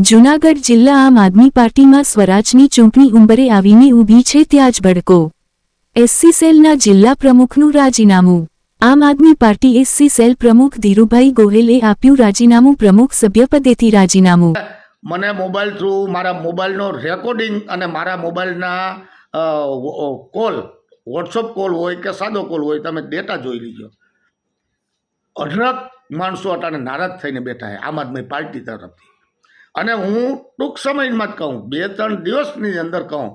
જૂનાગઢ જિલ્લા આમ આદમી પાર્ટીમાં સ્વરાજની ચૂંટણી ઉંબરે આવીને ઊભી છે ત્યાં જ ભડકો. એસસી સેલના જિલ્લા પ્રમુખનું રાજીનામું. આમ આદમી પાર્ટી એસસી સેલ પ્રમુખ ધીરુભાઈ ગોહેલે આપ્યું રાજીનામું. પ્રમુખ સભ્યપદેથી રાજીનામું. મને મોબાઈલ થ્રુ મારા મોબાઈલનો રેકોર્ડિંગ અને મારા મોબાઈલના કોલ, વોટ્સઅપ કોલ હોય કે સાદો કોલ હોય, તમે ડેટા જોઈ લીજો. અઢળક માણસો અટાણે નારાજ થઈને બેઠા છે આમ આદમી પાર્ટી તરફથી. અને હું ટૂંક સમયમાં જ કહું, 2-3 દિવસની અંદર કહું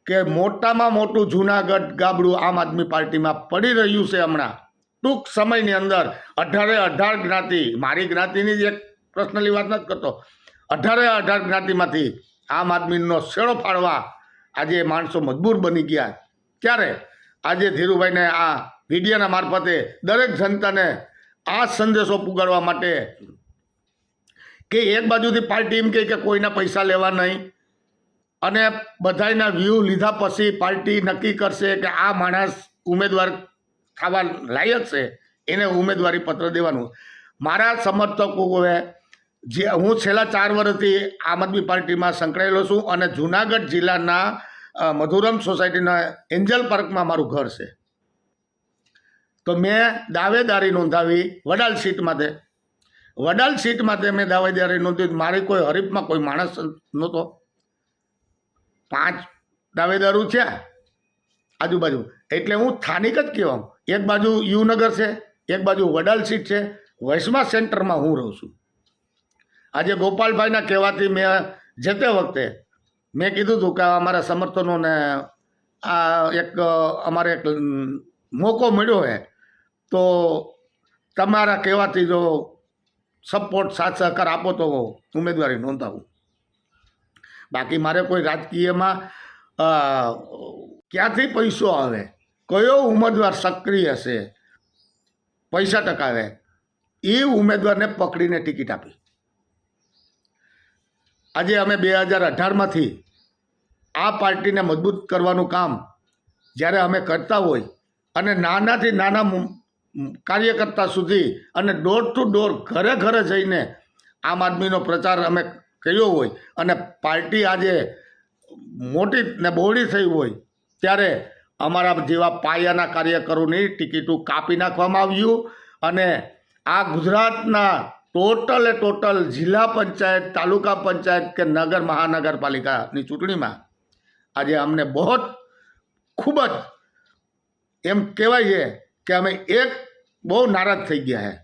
કે મોટામાં મોટું જૂનાગઢ ગાબડું આમ આદમી પાર્ટીમાં પડી રહ્યું છે. હમણાં ટૂંક સમયની અંદર 18 જ્ઞાતિ, મારી જ્ઞાતિની જ એક પર્સનલી વાત નથી કરતો, 18 જ્ઞાતિમાંથી આમ આદમીનો શેડો ફાળવા આજે માણસો મજબૂર બની ગયા. ત્યારે આજે ધીરુભાઈને આ વિડીયોના મારફતે દરેક જનતાને આ સંદેશો પુગાડવા માટે કે એક બાજુથી પાર્ટી એમ કહે કે કોઈના પૈસા લેવા નહીં, અને બધાના વ્યૂ લીધા પછી પાર્ટી નક્કી કરશે કે આ માણસ ઉમેદવાર થવા લાયક છે, એને ઉમેદવારી પત્ર દેવાનું. મારા સમર્થકોએ જે હું છેલ્લા 4 વર્ષથી આમ આદમી પાર્ટીમાં સંકળાયેલો છું અને જૂનાગઢ જિલ્લાના મધુરમ સોસાયટીના એન્જલ પાર્કમાં મારું ઘર છે. તો મેં દાવેદારી નોંધાવી વડાલ સીટ માટે. વડાલ સીટ માટે મેં દાવેદારી નોંધાવી. મારી કોઈ હરીફમાં કોઈ માણસ નહોતો. 5 દાવેદારો છે આજુબાજુ, એટલે હું સ્થાનિક જ કહેવાઉં. એક બાજુ યુવનગર છે, એક બાજુ વડાલ સીટ છે, વૈષ્મા સેન્ટરમાં હું રહું છું. આજે ગોપાલભાઈના કહેવાથી મેં જે તે વખતે મેં કીધું હતું કે અમારા સમર્થનોને આ એક અમારે એક મોકો મળ્યો છે, તો તમારા કહેવાથી જો સપોર્ટ સાથ સહકાર આપો તો ઉમેદવારી નોંધાવું. બાકી મારે કોઈ રાજકીયમાં ક્યાંથી પૈસો આવે, કયો ઉમેદવાર સક્રિય છે, પૈસા ટકાવે, એ ઉમેદવારને પકડીને ટિકિટ આપી. આજે અમે 2018માંથી આ પાર્ટીને મજબૂત કરવાનું કામ જ્યારે અમે કરતા હોય અને નાનાથી નાના કાર્યકર્તા સુધી અને ડોર ટુ ડોર ઘરે ઘરે જઈને આમ આદમીનો પ્રચાર અમે કર્યો હોય અને પાર્ટી આજે મોટી ને બહોળી થઈ હોય, ત્યારે અમારા જેવા પાયાના કાર્યકરોની ટિકિટો કાપી નાખવામાં આવ્યું. અને આ ગુજરાતના ટોટલ જિલ્લા પંચાયત, તાલુકા પંચાયત કે નગર મહાનગરપાલિકાની ચૂંટણીમાં આજે અમને ખૂબ જ એમ કહેવાય છે કે અમે એક બહુ નારાજ થઈ ગયા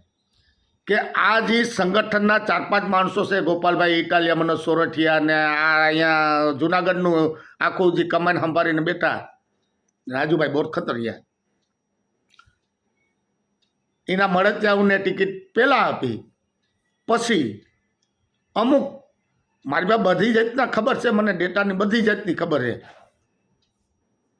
છે કે આ જે સંગઠનના 4-5 માણસો છે, ગોપાલભાઈ ઇટાલિયા, મનોજ સોરઠિયા ને આ અહીંયા જૂનાગઢનું આખું જે કમાન સંભાળીને બેઠા રાજુભાઈ બોરખતરિયા, એના મળતિયાઓને ટિકિટ પહેલાં આપી. પછી અમુક મારી પાસે બધી જાતના ખબર છે, મને ડેટાની બધી જાતની ખબર છે,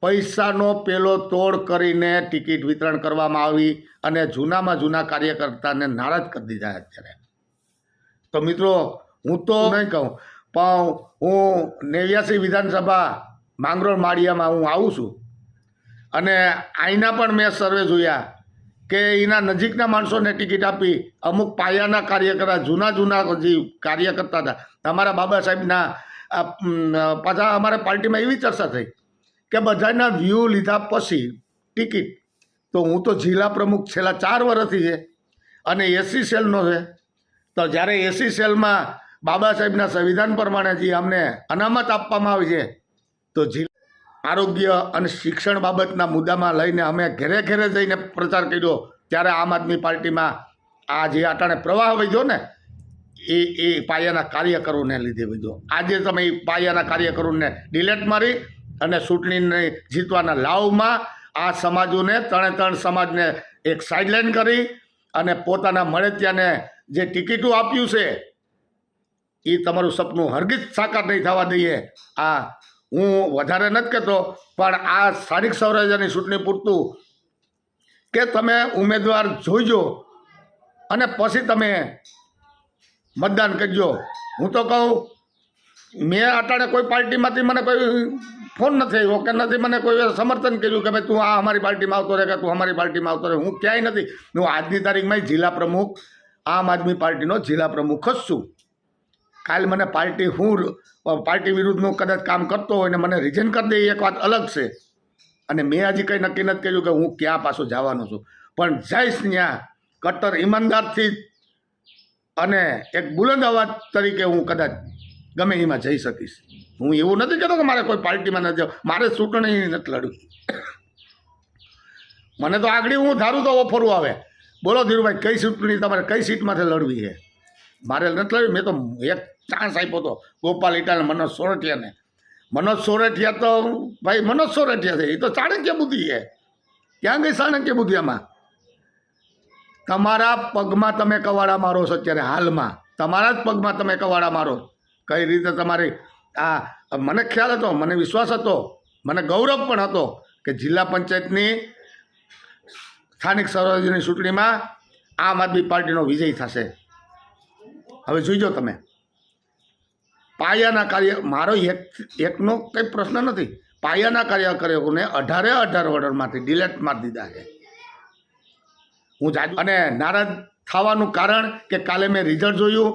પૈસાનો પેલો તોડ કરીને ટિકિટ વિતરણ કરવામાં આવી અને જૂનામાં જૂના કાર્યકર્તાને નારાજ કરી દીધા અત્યારે. તો મિત્રો, હું તો નહીં કહું, પણ હું 89 વિધાનસભા માંગરોળ માળિયામાં હું આવું છું અને અહીંના પણ મેં સર્વે જોયા કે એના નજીકના માણસોને ટિકિટ આપી. અમુક પાયાના કાર્યકર્તા, જૂના જે કાર્યકર્તા હતા, અમારા બાબા સાહેબના પાછા અમારા પાર્ટીમાં એવી ચર્ચા થઈ કે બધાના વ્યૂ લીધા પછી ટિકિટ. તો હું તો જિલ્લા પ્રમુખ છેલ્લા 4 વર્ષથી છે અને એસસી સેલનો છે. તો જ્યારે એસસી સેલમાં બાબા સાહેબના સંવિધાન પ્રમાણે જે અમને અનામત આપવામાં આવી છે, તો આરોગ્ય અને શિક્ષણ બાબતના મુદ્દામાં લઈને અમે ઘરે ઘરે જઈને પ્રચાર કર્યો. ત્યારે આમ આદમી પાર્ટીમાં આ જે અટાણે પ્રવાહ વધ્યો ને, એ પાયાના કાર્યકરોને લીધે વધ્યો. આજે તમે એ પાયાના કાર્યકરોને ડિલેટ મારી અને ચૂંટણીને જીતવાના લાવમાં આ સમાજોને 3 સમાજને એક સાઇડલાઇન કરી અને પોતાના મળતિયાને જે ટિકિટો આપ્યું છે, એ તમારું સપનું હરગીજ સાકાર નહીં થવા દઈએ. આ હું વધારે નથી કહેતો, પણ આ સ્થાનિક સ્વરાજ્યની ચૂંટણી પૂરતું કે તમે ઉમેદવાર જોઈજો અને પછી તમે મતદાન કરજો. હું તો કહું, મેં અટાણે કોઈ પાર્ટીમાંથી મને કોઈ ફોન નથી આવ્યો કે નથી મને કોઈ સમર્થન કર્યું કે ભાઈ તું આ અમારી પાર્ટીમાં આવતો રહે કે તું અમારી પાર્ટીમાં આવતો રહે. હું ક્યાંય નથી. હું આજની તારીખમાં જિલ્લા પ્રમુખ, આમ આદમી પાર્ટીનો જિલ્લા પ્રમુખ જ છું. કાલ મને પાર્ટી વિરુદ્ધનું કદાચ કામ કરતો હોય ને મને રિઝાઇન કરી દે એક વાત અલગ છે. અને મેં હજી કંઈ નક્કી નથી કર્યું કે હું ક્યાં પાછો જવાનો છું, પણ જઈશ ત્યાં કટ્ટર ઈમાનદારથી અને એક બુલંદ અવાજ તરીકે હું કદાચ ગમે એમાં જઈ શકીશ. હું એવું નથી કહેતો કે મારે કોઈ પાર્ટીમાં નથી જવું, મારે ચૂંટણી નથી લડવી. મને તો આગળ હું ધારું તો ઓફરો આવે, બોલો ધીરુભાઈ કઈ ચૂંટણી તમારે કઈ સીટમાંથી લડવી છે. મારે નથી લડવી. મેં તો એક ચાન્સ આપ્યો હતો ગોપાલ ઇટાલ મનોજ સોરઠિયાને. મનોજ સોરઠિયા તો ભાઈ મનોજ સોરઠિયા છે, એ તો ચાણક્ય બુદ્ધિ છે. ક્યાં ગઈ ચાણક્ય બુદ્ધિ આમાં? તમારા પગમાં તમે કવાડા મારો છો અત્યારે હાલમાં, તમારા જ પગમાં તમે કવાડા મારો. કઈ રીતે તમારી આ મને ખ્યાલ હતો, મને વિશ્વાસ હતો, મને ગૌરવ પણ હતો કે જિલ્લા પંચાયતની સ્થાનિક સ્વરાજ્યની ચૂંટણીમાં આમ આદમી પાર્ટીનો વિજય થશે. હવે જોઈજો તમે પાયાના કાર્ય, મારો એકનો કંઈ પ્રશ્ન નથી. પાયાના કાર્યકરોને 18 વોર્ડમાંથી ડિલેટ મારી દીધા છે. હું જાજુ અને નારાજ થવાનું કારણ કે કાલે મેં રિઝલ્ટ જોયું,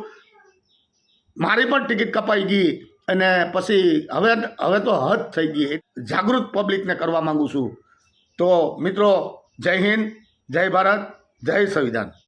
મારી પણ ટિકિટ કપાઈ ગઈ અને પછી હવે તો હદ થઈ ગઈ. જાગૃત પબ્લિકને કરવા માગું છું. તો મિત્રો જય હિન્દ, જય ભારત, જય સંવિધાન.